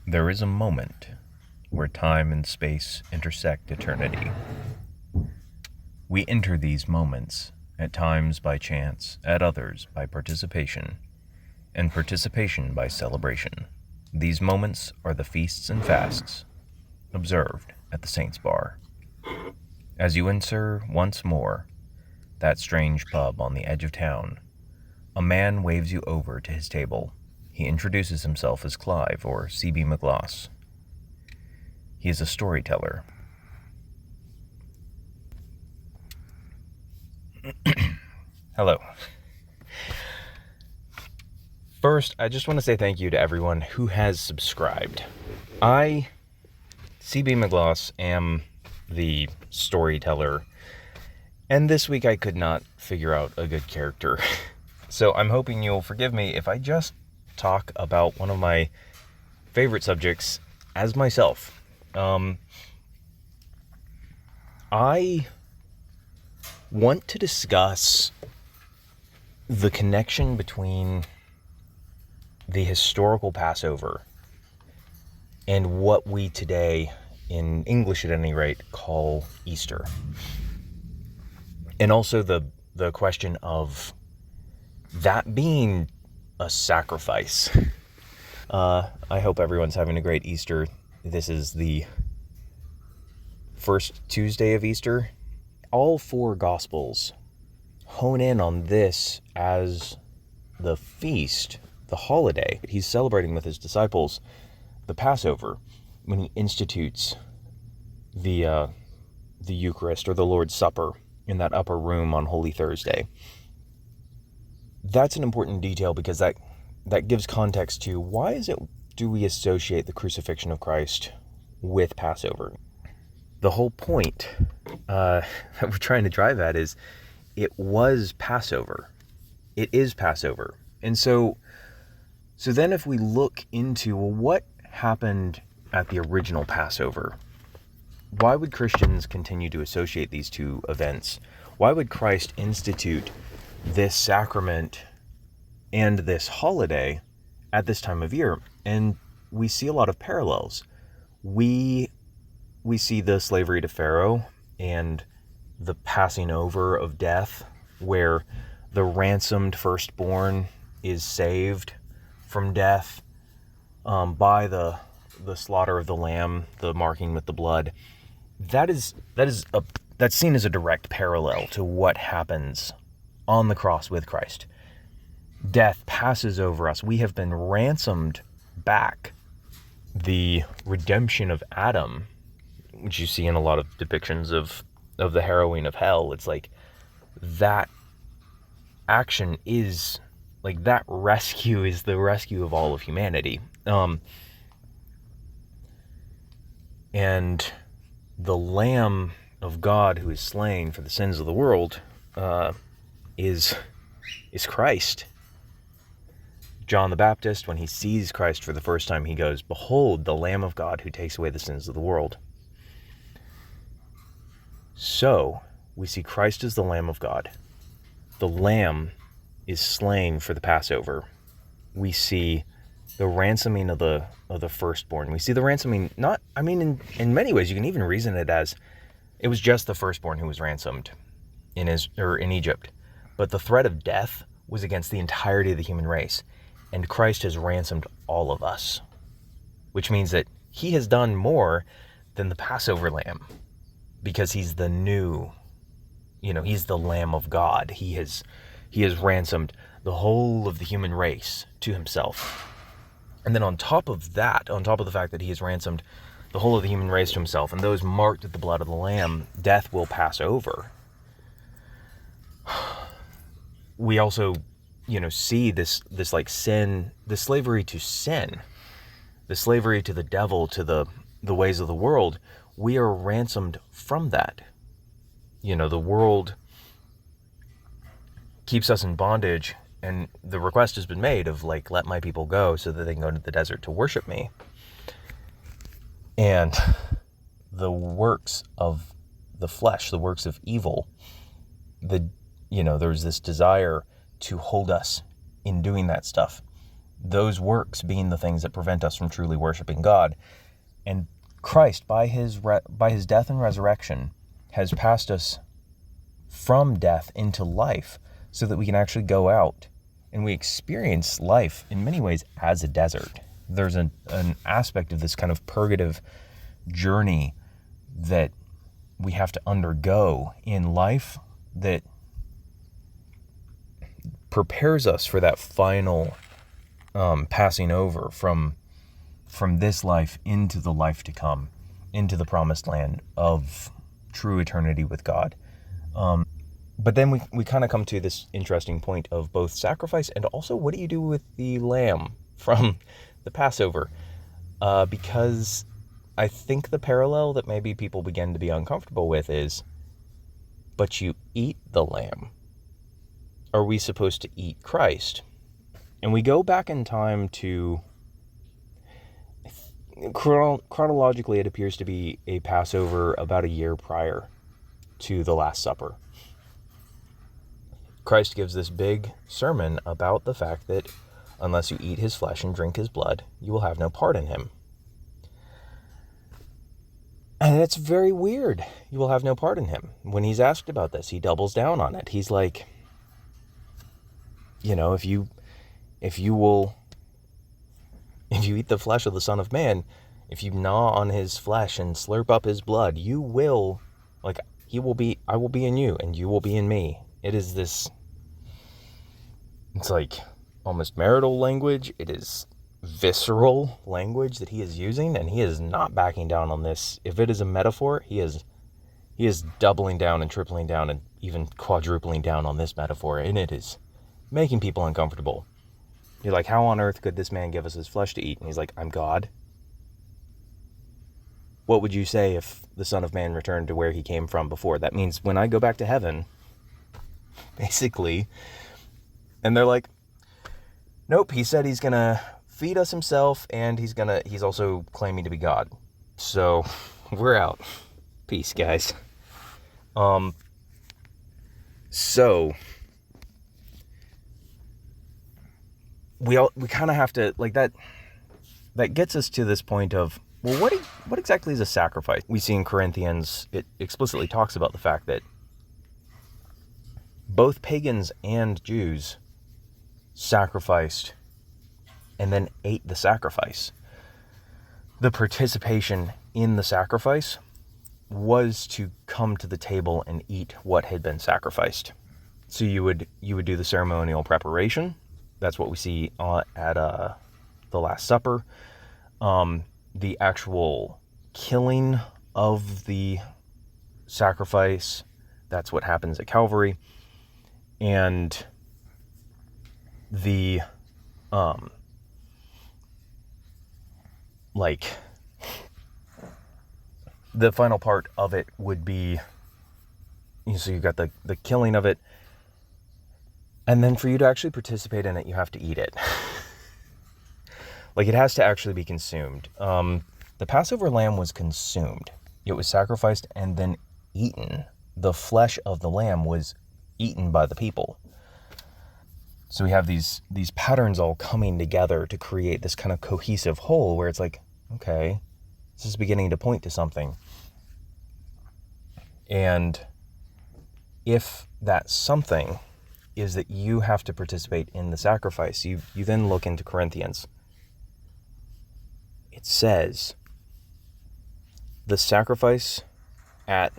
There is a moment where time and space intersect eternity. We enter these moments, at times by chance, at others by participation, and participation by celebration. These moments are the feasts and fasts observed at the Saints' Bar. As you enter once more that strange pub on the edge of town, a man waves you over to his table. He introduces himself as Clive, or C.B. McGlos. He is a storyteller. Hello. First, I just want to say thank you to everyone who has subscribed. I, C.B. McGlos, am the storyteller, and this week I could not figure out a good character. So I'm hoping you'll forgive me if I just talk about one of my favorite subjects as myself. I want to discuss the connection between the historical Passover and what we today, in English at any rate, call Easter. And also the question of that being a sacrifice. I hope everyone's having a great Easter. This is the first Tuesday of Easter. All four Gospels hone in on this as the feast, the holiday. He's celebrating with his disciples the Passover when he institutes the Eucharist, or the Lord's Supper, in that upper room on Holy Thursday. That's an important detail because that gives context to why do we associate the crucifixion of Christ with Passover? The whole point that we're trying to drive at is it was Passover. It is Passover. And so then if we look into, well, what happened at the original Passover? Why would Christians continue to associate these two events? Why would Christ institute this sacrament and this holiday at this time of year? And we see a lot of parallels. We see the slavery to Pharaoh and the passing over of death, where the ransomed firstborn is saved from death by the slaughter of the lamb, the marking with the blood. That's seen as a direct parallel to what happens on the cross with Christ. Death passes over us. We have been ransomed back. The redemption of Adam, which you see in a lot of depictions of the harrowing of hell, it's like that action is like that rescue is the rescue of all of humanity. And the Lamb of God who is slain for the sins of the world is Christ. John the Baptist, when he sees Christ for the first time, he goes, "Behold, the Lamb of God who takes away the sins of the world." So, we see Christ as the Lamb of God. The Lamb is slain for the Passover. We see the ransoming of the firstborn. We see the ransoming, in many ways, you can even reason it as it was just the firstborn who was ransomed in Egypt. But the threat of death was against the entirety of the human race. And Christ has ransomed all of us, which means that he has done more than the Passover lamb, because he's the new, he's the Lamb of God. He has ransomed the whole of the human race to himself. And then on top of the fact that he has ransomed the whole of the human race to himself, and those marked with the blood of the Lamb, death will pass over. We also, see this like sin, the slavery to sin, the slavery to the devil, to the ways of the world. We are ransomed from that. The world keeps us in bondage, and the request has been made of let my people go so that they can go to the desert to worship me. And the works of the flesh, the works of evil, there's this desire to hold us in doing that stuff. those works being the things that prevent us from truly worshiping God. And Christ, by his death and resurrection, has passed us from death into life so that we can actually go out and we experience life in many ways as a desert. There's an aspect of this kind of purgative journey that we have to undergo in life that prepares us for that final passing over from this life into the life to come, into the promised land of true eternity with God. But then we kind of come to this interesting point of both sacrifice and also what do you do with the lamb from the Passover? Because I think the parallel that maybe people begin to be uncomfortable with is, but you eat the lamb. Are we supposed to eat Christ? And we go back in time to, chronologically, it appears to be a Passover about a year prior to the Last Supper. Christ gives this big sermon about the fact that unless you eat his flesh and drink his blood, you will have no part in him. And it's very weird. You will have no part in him. When he's asked about this, he doubles down on it. He's like, if you eat the flesh of the Son of Man, if you gnaw on his flesh and slurp up his blood, you will, I will be in you and you will be in me. It's like almost marital language. It is visceral language that he is using, and he is not backing down on this. If it is a metaphor, he is doubling down and tripling down and even quadrupling down on this metaphor, and it is making people uncomfortable. You're like, how on earth could this man give us his flesh to eat? And he's like, I'm God. What would you say if the Son of Man returned to where he came from before? That means when I go back to heaven, basically, and they're like, nope, he said he's gonna feed us himself, and he's also claiming to be God. So we're out. Peace, guys. So we kind of have to, like, that gets us to this point of, well, what exactly is a sacrifice? We see in Corinthians, it explicitly talks about the fact that both pagans and Jews sacrificed and then ate the sacrifice. The participation in the sacrifice was to come to the table and eat what had been sacrificed. So you would do the ceremonial preparation. That's what we see at the Last Supper. The actual killing of the sacrifice, that's what happens at Calvary. And the the final part of it would be, so you've got the killing of it, and then for you to actually participate in it, you have to eat it. Like, it has to actually be consumed. The Passover lamb was consumed. It was sacrificed and then eaten. The flesh of the lamb was eaten by the people. So we have these patterns all coming together to create this kind of cohesive whole where it's like, okay, this is beginning to point to something. And if that something is that you have to participate in the sacrifice, you then look into Corinthians. It says the sacrifice at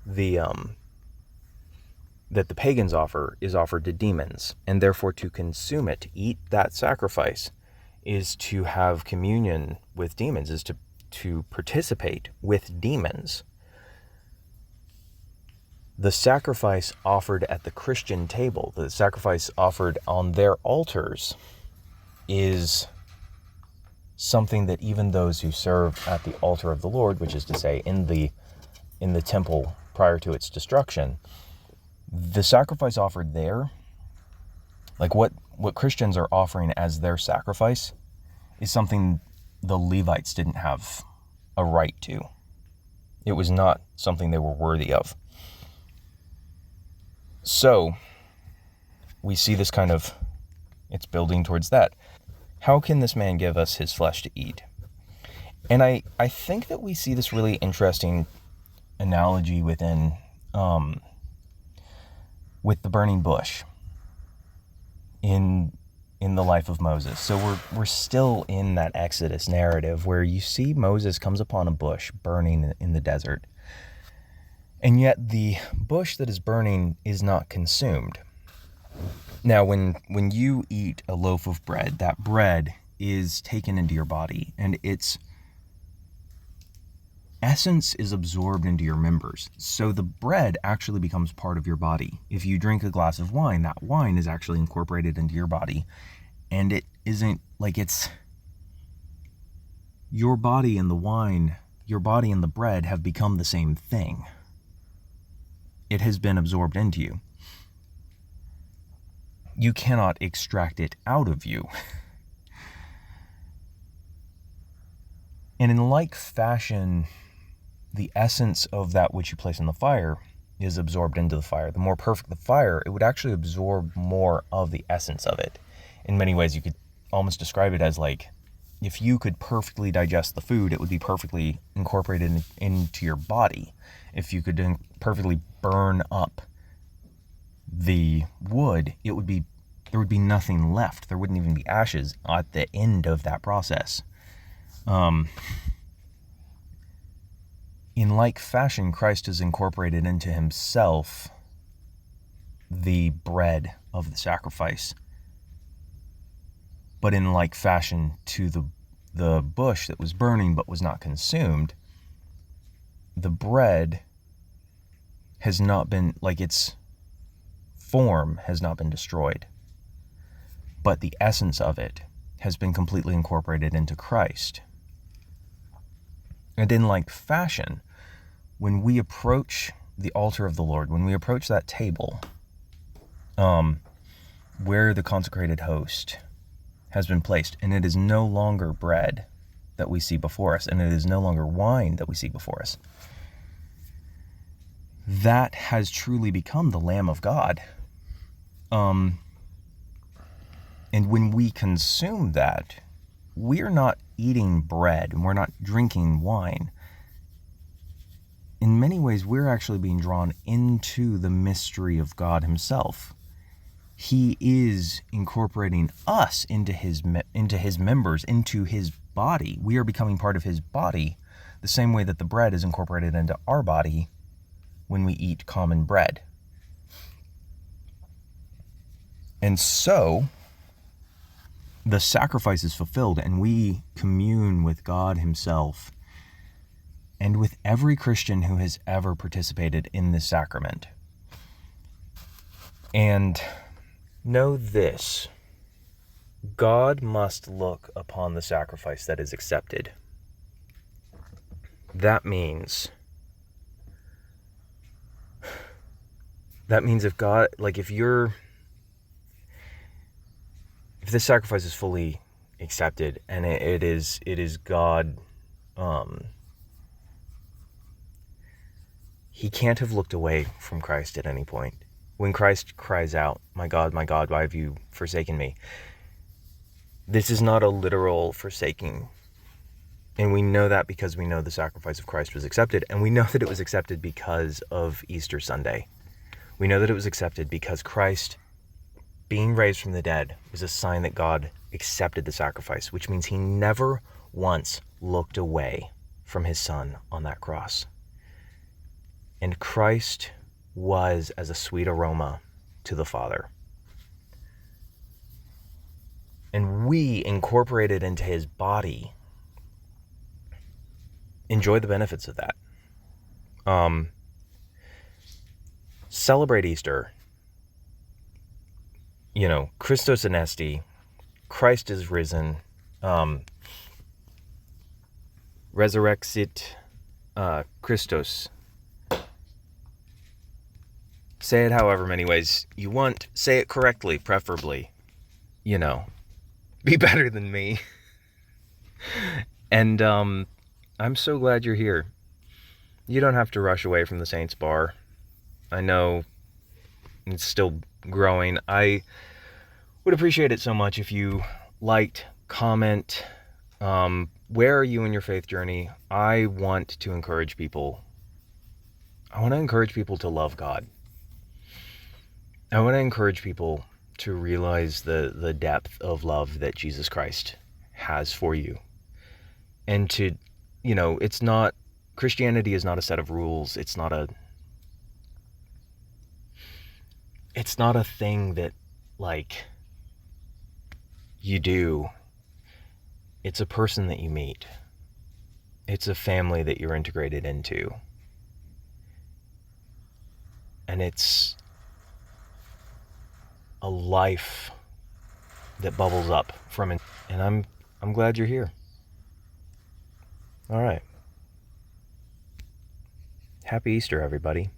that the pagans offer is offered to demons, and therefore to consume it, to eat that sacrifice, is to have communion with demons, is to participate with demons. The sacrifice offered at the Christian table, the sacrifice offered on their altars, is something that even those who serve at the altar of the Lord, which is to say in the temple prior to its destruction, the sacrifice offered there, like what Christians are offering as their sacrifice, is something the Levites didn't have a right to. It was not something they were worthy of. So we see this kind of, it's building towards that. how can this man give us his flesh to eat? And I think that we see this really interesting analogy within, with the burning bush in the life of Moses. So we're still in that Exodus narrative where you see Moses comes upon a bush burning in the desert. And yet the bush that is burning is not consumed. Now, when you eat a loaf of bread, that bread is taken into your body, and its essence is absorbed into your members. So the bread actually becomes part of your body. If you drink a glass of wine, that wine is actually incorporated into your body. And it isn't like it's your body and the wine, your body and the bread have become the same thing. It has been absorbed into you. You cannot extract it out of you. And in like fashion, the essence of that which you place in the fire is absorbed into the fire. The more perfect the fire, it would actually absorb more of the essence of it. In many ways, you could almost describe it as like, if you could perfectly digest the food, it would be perfectly incorporated into your body. If you could perfectly burn up the wood, there would be nothing left. There wouldn't even be ashes at the end of that process. In like fashion, Christ has incorporated into himself the bread of the sacrifice. But in like fashion to the bush that was burning but was not consumed, the bread has not been, like its form has not been destroyed. But the essence of it has been completely incorporated into Christ. And in like fashion, when we approach the altar of the Lord, when we approach that table, where the consecrated host has been placed, and it is no longer bread that we see before us, and it is no longer wine that we see before us, that has truly become the Lamb of God. And when we consume that, we're not eating bread and we're not drinking wine. In many ways, we're actually being drawn into the mystery of God himself. He is incorporating us into his members, into his body. We are becoming part of his body, the same way that the bread is incorporated into our body when we eat common bread. And so, the sacrifice is fulfilled, and we commune with God himself and with every Christian who has ever participated in this sacrament. And know this: God must look upon the sacrifice that is accepted. That means if God, like if this sacrifice is fully accepted and it is God, he can't have looked away from Christ at any point. When Christ cries out, my God, why have you forsaken me?" This is not a literal forsaking. And we know that because we know the sacrifice of Christ was accepted, and we know that it was accepted because of Easter Sunday. We know that it was accepted because Christ, being raised from the dead, was a sign that God accepted the sacrifice, which means he never once looked away from his son on that cross. And Christ was as a sweet aroma to the Father. And we, incorporated into his body, enjoy the benefits of that. Celebrate Easter. Christos Anesti, Christ is risen, resurrexit Christos. Say it however many ways you want. Say it correctly, preferably. Be better than me. And I'm so glad you're here. You don't have to rush away from the Saints Bar. I know it's still growing. I would appreciate it so much if you liked, comment. Where are you in your faith journey? I want to encourage people. I want to encourage people to love God. I want to encourage people to realize the depth of love that Jesus Christ has for you. And to, it's not, Christianity is not a set of rules. It's not a thing that, like, you do. It's a person that you meet. It's a family that you're integrated into. And it's a life that bubbles up from it. And I'm glad you're here. All right. Happy Easter, everybody.